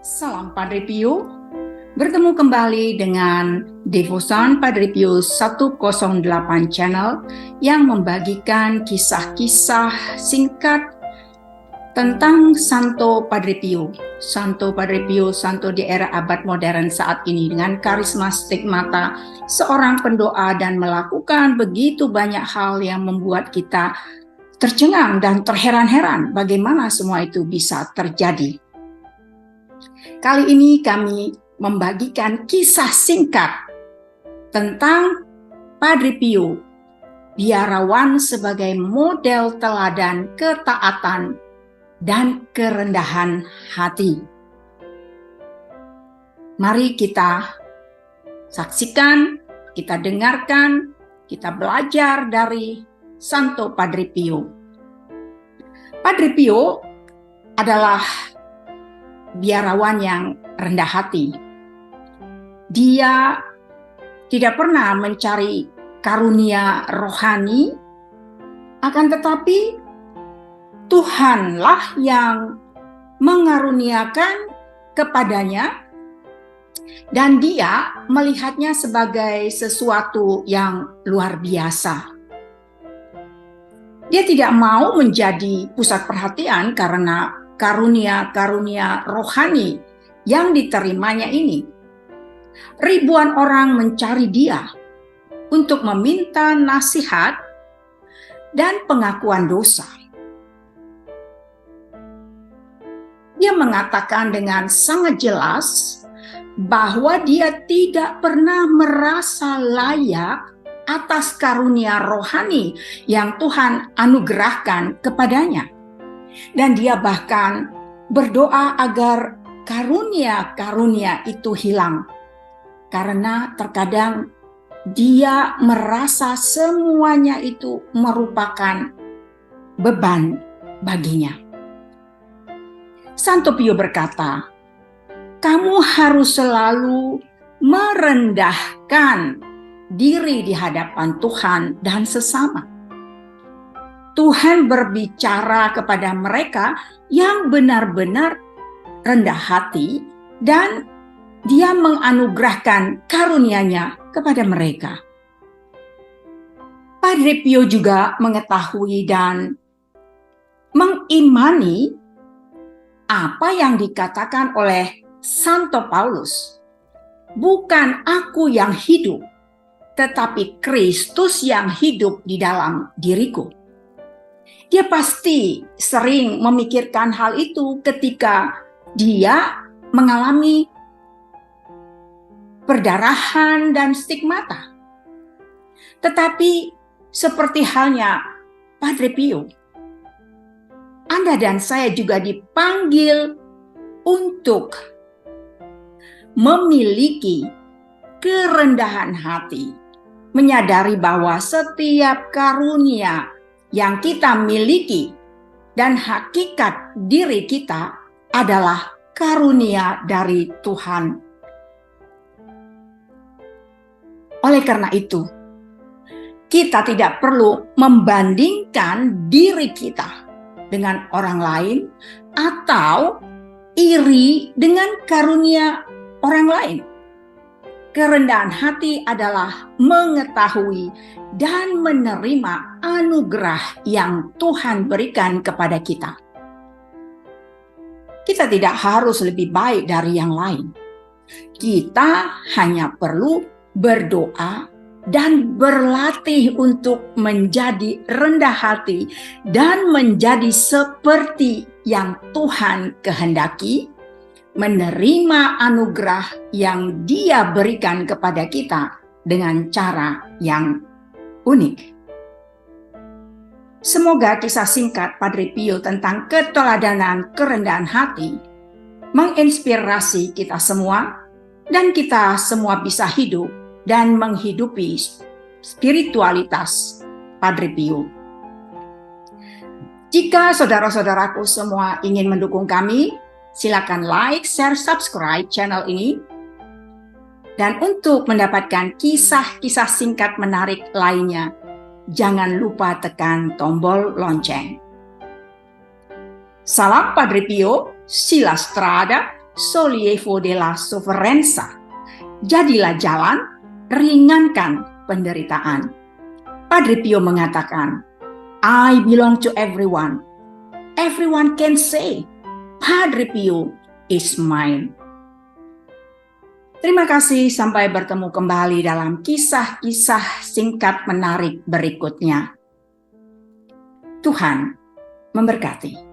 Salam Padre Pio, bertemu kembali dengan Devosan Padre Pio 108 Channel yang membagikan kisah-kisah singkat tentang Santo Padre Pio. Santo Padre Pio, santo di era abad modern saat ini dengan karisma stigmata, seorang pendoa dan melakukan begitu banyak hal yang membuat kita tercengang dan terheran-heran bagaimana semua itu bisa terjadi. Kali ini kami membagikan kisah singkat tentang Padre Pio, biarawan sebagai model teladan ketaatan dan kerendahan hati. Mari kita saksikan, kita dengarkan, kita belajar dari Santo Padre Pio. Padre Pio adalah biarawan yang rendah hati. Dia tidak pernah mencari karunia rohani, akan tetapi Tuhanlah yang mengaruniakan kepadanya dan dia melihatnya sebagai sesuatu yang luar biasa. Dia tidak mau menjadi pusat perhatian karena karunia-karunia rohani yang diterimanya ini. Ribuan orang mencari dia untuk meminta nasihat dan pengakuan dosa. Dia mengatakan dengan sangat jelas bahwa dia tidak pernah merasa layak atas karunia rohani yang Tuhan anugerahkan kepadanya. Dan dia bahkan berdoa agar karunia-karunia itu hilang. Karena terkadang dia merasa semuanya itu merupakan beban baginya. Santo Pio berkata, kamu harus selalu merendahkan diri di hadapan Tuhan dan sesama. Tuhan berbicara kepada mereka yang benar-benar rendah hati dan Dia menganugerahkan karunia-Nya kepada mereka. Padre Pio juga mengetahui dan mengimani apa yang dikatakan oleh Santo Paulus. Bukan aku yang hidup, tetapi Kristus yang hidup di dalam diriku. Dia pasti sering memikirkan hal itu ketika dia mengalami perdarahan dan stigmata. Tetapi seperti halnya Padre Pio, Anda dan saya juga dipanggil untuk memiliki kerendahan hati, menyadari bahwa setiap karunia yang kita miliki dan hakikat diri kita adalah karunia dari Tuhan. Oleh karena itu, kita tidak perlu membandingkan diri kita dengan orang lain atau iri dengan karunia orang lain. Kerendahan hati adalah mengetahui dan menerima anugerah yang Tuhan berikan kepada kita. Kita tidak harus lebih baik dari yang lain. Kita hanya perlu berdoa dan berlatih untuk menjadi rendah hati dan menjadi seperti yang Tuhan kehendaki, menerima anugerah yang Dia berikan kepada kita dengan cara yang unik. Semoga kisah singkat Padre Pio tentang keteladanan kerendahan hati menginspirasi kita semua dan kita semua bisa hidup dan menghidupi spiritualitas Padre Pio. Jika saudara-saudaraku semua ingin mendukung kami, silakan like, share, subscribe channel ini. Dan untuk mendapatkan kisah-kisah singkat menarik lainnya, jangan lupa tekan tombol lonceng. Salam Padre Pio, Sila Strada, Sollievo della sofferenza. Jadilah jalan, ringankan penderitaan. Padre Pio mengatakan, I belong to everyone. Everyone can say, Padre Pio is mine. Terima kasih, sampai bertemu kembali dalam kisah-kisah singkat menarik berikutnya. Tuhan memberkati.